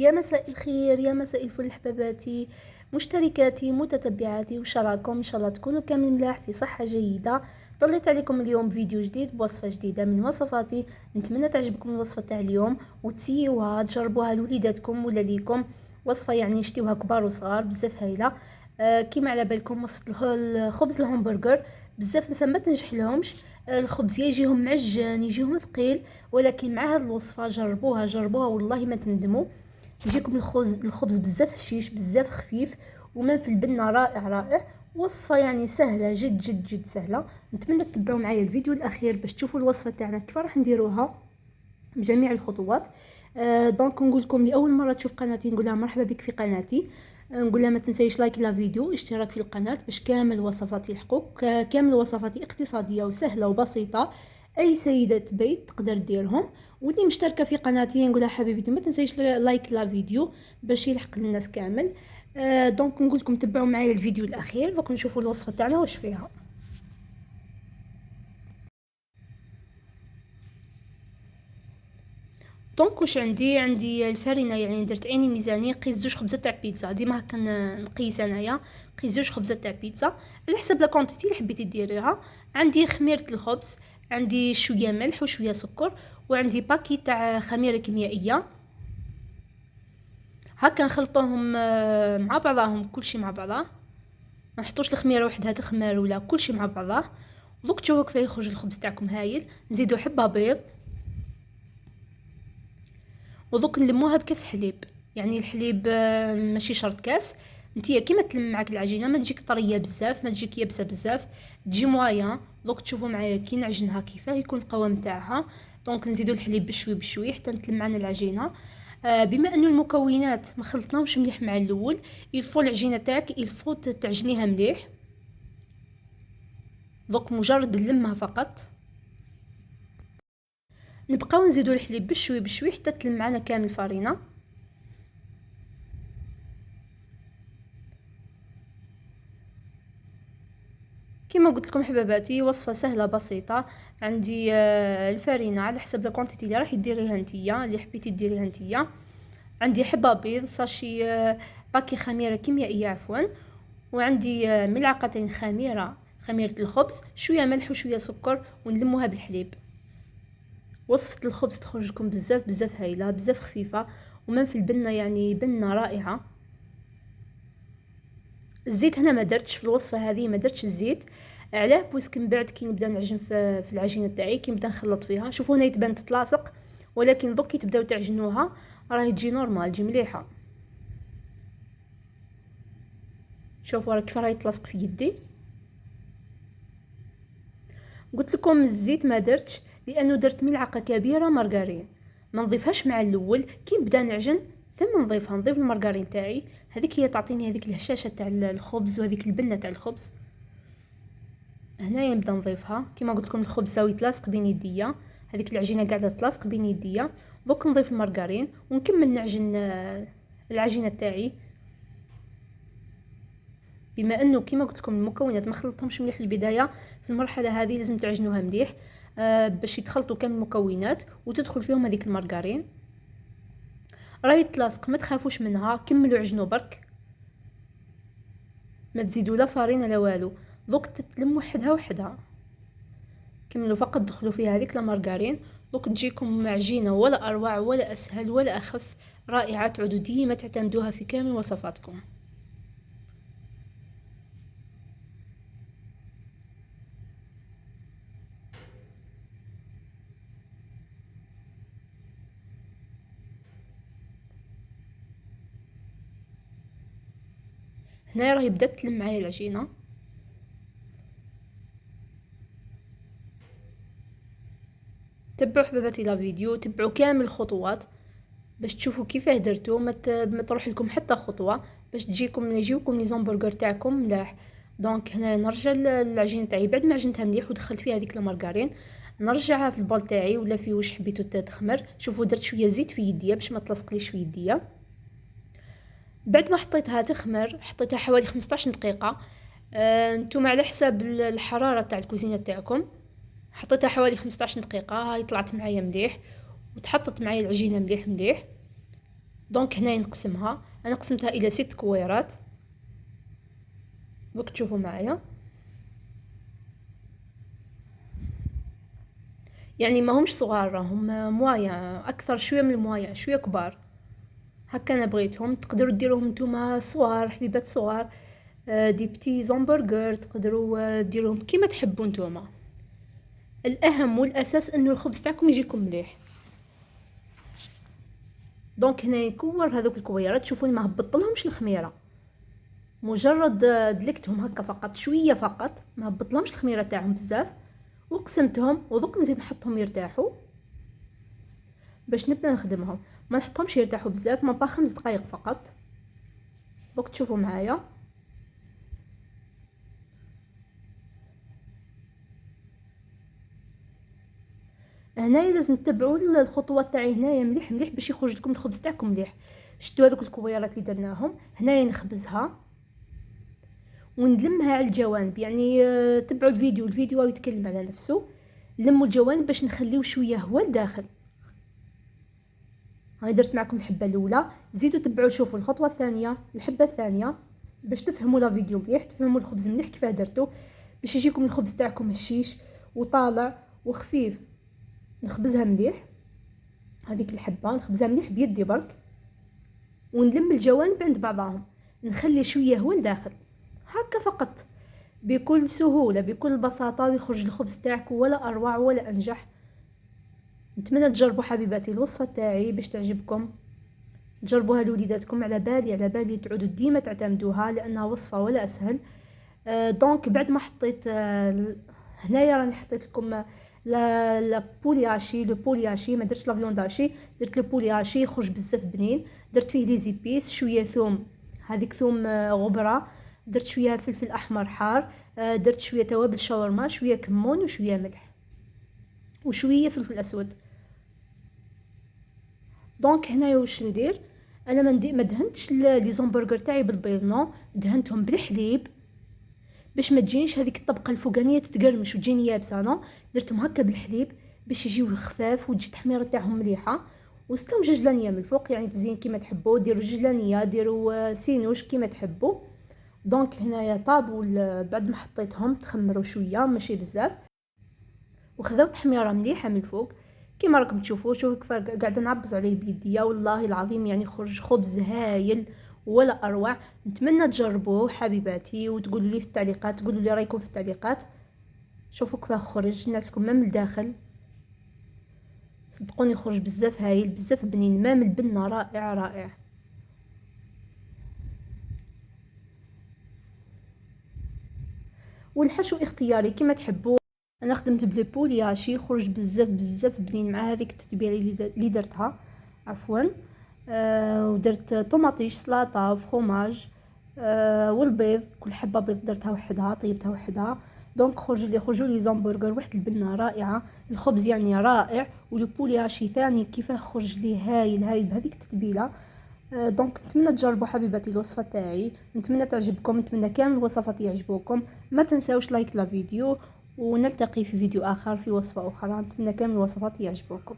يا مساء الخير، يا مساء الفل حباباتي، مشتركاتي متتبعاتي، وش راكم؟ ان شاء الله تكونوا كامل ملاح في صحة جيدة. طلعت عليكم اليوم فيديو جديد بوصفة جديدة من وصفاتي. نتمنى تعجبكم الوصفة تاع اليوم وتسيوها تجربوها لوليداتكم ولا ليكم. وصفة يعني نشتيوها كبار وصغار، بزاف هايلة. كيما على بالكم وصفة الخبز الهمبرجر بزاف ناس ما تنجح لهمش. الخبز يجيهم معجن يجيهم ثقيل، ولكن مع هذه الوصفة جربوها جربوها والله ما تندموا. يجيكم الخبز بزاف هشيش بزاف خفيف، ومن في البنة رائع رائع. وصفة يعني سهلة جد جد جد سهلة. نتمنى تتبعوا معايا الفيديو الاخير باش تشوفوا الوصفة تاعنا كيف راح نديروها بجميع الخطوات. دونك نقول لكم لاول مره تشوف قناتي نقول لها مرحبا بك في قناتي. نقول لها ما تنسيش لايك لا فيديو اشتراك في القناه باش كامل وصفاتي يلحقوك. كامل وصفاتي اقتصاديه وسهله وبسيطه، اي سيده بيت تقدر ديرهم. واللي مشتركه في قناتي نقول لها حبيبتي ما تنسيش لايك لا فيديو باش يلحق الناس كامل. دونك نقول لكم تبعوا معايا الفيديو الاخير دوك نشوفوا الوصفه تاعنا واش فيها. دونك واش عندي الفرينه، يعني درت عيني ميزانيه قيس 2 خبزات تاع بيتزا. ديما هكا نقيس انايا، قيس 2 خبزات تاع بيتزا على حسب لا كونتيتي اللي حبيتي ديريها. عندي خميره الخبز، عندي شويه ملح وشويه سكر، وعندي باكي تاع خميره كيميائيه. هكا نخلطوهم مع بعضهم كلشي مع بعضه. ما نحطوش الخميره وحدها تخمر ولا كلشي مع بعضه. دوك تشوفوا كيف يخرج الخبز تاعكم هايل. نزيدو حبه بيض، ودوك نلموها بكاس حليب. يعني الحليب ماشي شرط كاس. نتيا كيما تلم معاك العجينه ما تجيك طريه بزاف ما تجيك يابسه بزاف، تجي مويان. دوك تشوفوا معايا كي نعجنها كيفاه يكون القوام تاعها. دونك نزيدو الحليب بشوي بشوي حتى نتلم معنا العجينه. بما انه المكونات ما خلطناهمش مليح مع الاول، يلفو العجينه تاعك يلفو تعجنيها مليح. دوك مجرد نلمها فقط. نبقاو نزيدو الحليب بشوي بشوي حتى تلم معنا كامل الفرينه. كما قلت لكم حباباتي وصفه سهله بسيطه. عندي الفرينه على حسب لا كونتيتي اللي راح ديريها نتيا، اللي حبيتي ديريها نتيا. عندي حبه بيض، ساشي باكي خميره كيميائيه عفوا، وعندي ملعقتين خميره الخبز، شويه ملح وشويه سكر، ونلموها بالحليب. وصفه الخبز تخرج لكم بزاف بزاف هايله بزاف خفيفه، ومن في البنه يعني بنه رائعه. الزيت هنا ما درتش في الوصفه هذه، ما درتش الزيت. علاه؟ بويسك من بعد كي نبدا نعجن في العجينه تاعي، كي نبدا نخلط فيها شوفوا هنا تبان تتلاصق، ولكن دوك كي تبداو تعجنوها راهي تجي نورمال تجي مليحه. شوفوا راه كيف راهي تلاصق في يدي. قلت لكم الزيت ما درتش لانه درت ملعقه كبيره مارغرين. ما نضيفهاش مع الاول، كي نبدا نعجن ثم نضيف المارغرين تاعي. هذيك هي تعطيني هذيك الهشاشه تاع الخبز وهذيك البنه تاع الخبز. هنايا نبدا نضيفها كيما قلت لكم الخبز راهو يتلاصق بين يديا، هذيك العجينه قاعده تلاصق بين يديا. دوك نضيف المارغرين ونكمل نعجن العجينه تاعي. بما انه كيما قلت لكم المكونات ما خلطتهمش مليح في البدايه، في المرحله هذه لازم تعجنوها مليح باش يتخلطوا كامل المكونات وتدخل فيهم هذيك المارغرين. راهي تلاصق ما تخافوش منها، كملوا عجنوا برك، ما تزيدوا لا فارين لا والو. دوك تتلم وحدها وحدها، كملوا فقط دخلوا فيها هذيك المارغرين. دوك تجيكم عجينه ولا اروع ولا اسهل ولا اخف، رائعه. تعودوا ديما تعتمدوها في كامل وصفاتكم. هنا راهي بدات تلم معايا العجينه. تبعوا حبيباتي لا فيديو، تبعوا كامل الخطوات باش تشوفوا كيفاه درتو. ما تروح لكم حتى خطوه باش يجيوكم لي زامبرغر تاعكم ملاح. دونك هنا نرجع العجينه تاعي بعد ما عجنتها مليح ودخلت فيها هذيك المارغرين، نرجعها في البول تاعي ولا في واش حبيتو تخمر. شوفوا درت شويه زيت في يديا باش ما تلصقليش في يديا. بعد ما حطيتها تخمر حطيتها حوالي 15 دقيقه. نتوما على حساب الحراره تاع الكوزينه تاعكم. حطيتها حوالي 15 دقيقه، هاي طلعت معايا مليح وتحطت معايا العجينه مليح مليح. دونك هنا نقسمها، انا قسمتها الى 6 كويرات دوك تشوفوا معايا. يعني ما همش صغار، راهم موايا، اكثر شويه من الموايا، شويه كبار هكا. انا بغيتهم. تقدروا ديروهم نتوما صغار، حبيبات صغار، دي بتي زومبرغر، تقدروا ديروهم كيما تحبوا نتوما. الاهم والاساس انه الخبز تاعكم يجيكم مليح. دونك هنا نكور هذوك الكويرات، تشوفوني ما هبطلهمش الخميره، مجرد دلكتهم هكا فقط، شويه فقط، ما هبطلهمش الخميره تاعهم بزاف، وقسمتهم. ودوك نزيد نحطهم يرتاحوا باش نبدا نخدمهم. ما نحطهمش يرتاحوا بزاف، ما با 5 دقائق فقط. دوك تشوفوا معايا. هنايا لازم تتبعوا الخطوات تاعي هنايا مليح مليح باش يخرج لكم الخبز تاعكم مليح. شتو هذوك الكويرات اللي درناهم هنايا، نخبزها وندلمها على الجوانب. يعني تبعوا الفيديو يتكلم على نفسه. لموا الجوانب باش نخليو شويه هواء لداخل. هاي درت معكم الحبه الاولى، زيدوا تبعوا شوفوا الخطوه الثانيه، الحبه الثانيه، باش تفهموا لا فيديو مليح، تفهموا الخبز مليح كيفاه درتو، باش يجيكم الخبز تاعكم هشيش وطالع وخفيف. نخبزها مليح هذيك الحبه، نخبزها مليح بيدي برك، ونلم الجوانب عند بعضهم، نخلي شويه هواء لداخل هكا فقط، بكل سهوله بكل بساطه، ويخرج الخبز تاعك ولا اروع ولا انجح. نتمنى تجربوا حبيباتي الوصفه تاعي باش تعجبكم، جربوها لوليداتكم، على بالي تعودوا ديما تعتمدوها لانها وصفه ولا اسهل. دونك بعد ما حطيت هنايا راني حطيت لكم لا بولياشي، لو بولياشي، ما درتش لا فيونداشي، درت لو بولياشي، يخرج بزاف بنين. درت فيه لي زيبيس، شويه ثوم، هذيك ثوم غبره، درت شويه فلفل احمر حار، درت شويه توابل شاورما، شويه كمون وشويه ملح وشويه فلفل اسود. دونك هنايا واش ندير، انا ما دهنتش لي زومبرغر تاعي بالبيض، نو، دهنتهم بالحليب باش ما تجينيش هذيك الطبقه الفوقانيه تتقرمش وتجيني يابسه، نو، درتهم هكا بالحليب باش يجيو خفاف وتجي التحميره تاعهم مليحه. وستهم ججلانيه من الفوق، يعني تزين كيما تحبوا، ديروا ججلانيه، ديروا سينوش كيما تحبوا. دونك هنايا طابوا بعد ما حطيتهم تخمروا شويه ماشي بزاف، وخذاو تحميره مليحه من الفوق كيما راكم تشوفوا. شوفوا كيف قاعده نعبز عليه بيديا، والله العظيم يعني خرج خبز هايل ولا اروع. نتمنى تجربوه حبيباتي وتقولوا لي في التعليقات، تقولوا لي رايكم في التعليقات. شوفوا كيف خرج، نعت لكم من الداخل، صدقوني خرج بزاف هايل بزاف بنين، مام البنه رائع رائع. والحشو اختياري كيما تحبوا. انا خدمت بلي بولياشي، خرج بزاف بزاف بنين مع هذيك التتبيله اللي درتها، عفوا. ودرت طوماطيش، سلطه، وفرomage، والبيض، كل حبه بيض درتها وحدها، طيبتها وحدها. دونك خرجوا لي زومبرغر واحد البنه رائعه، الخبز يعني رائع، ولو بولياشي ثاني كيفاه خرج لي هايل هايل بهذيك التتبيله. دونك نتمنى تجربوا حبيباتي الوصفه تاعي، نتمنى تعجبكم، نتمنى كامل الوصفات يعجبوكم. ما تنساوش لايك لا فيديو، ونلتقي في فيديو اخر في وصفه اخرى. نتمنى كامل الوصفات يعجبوكم.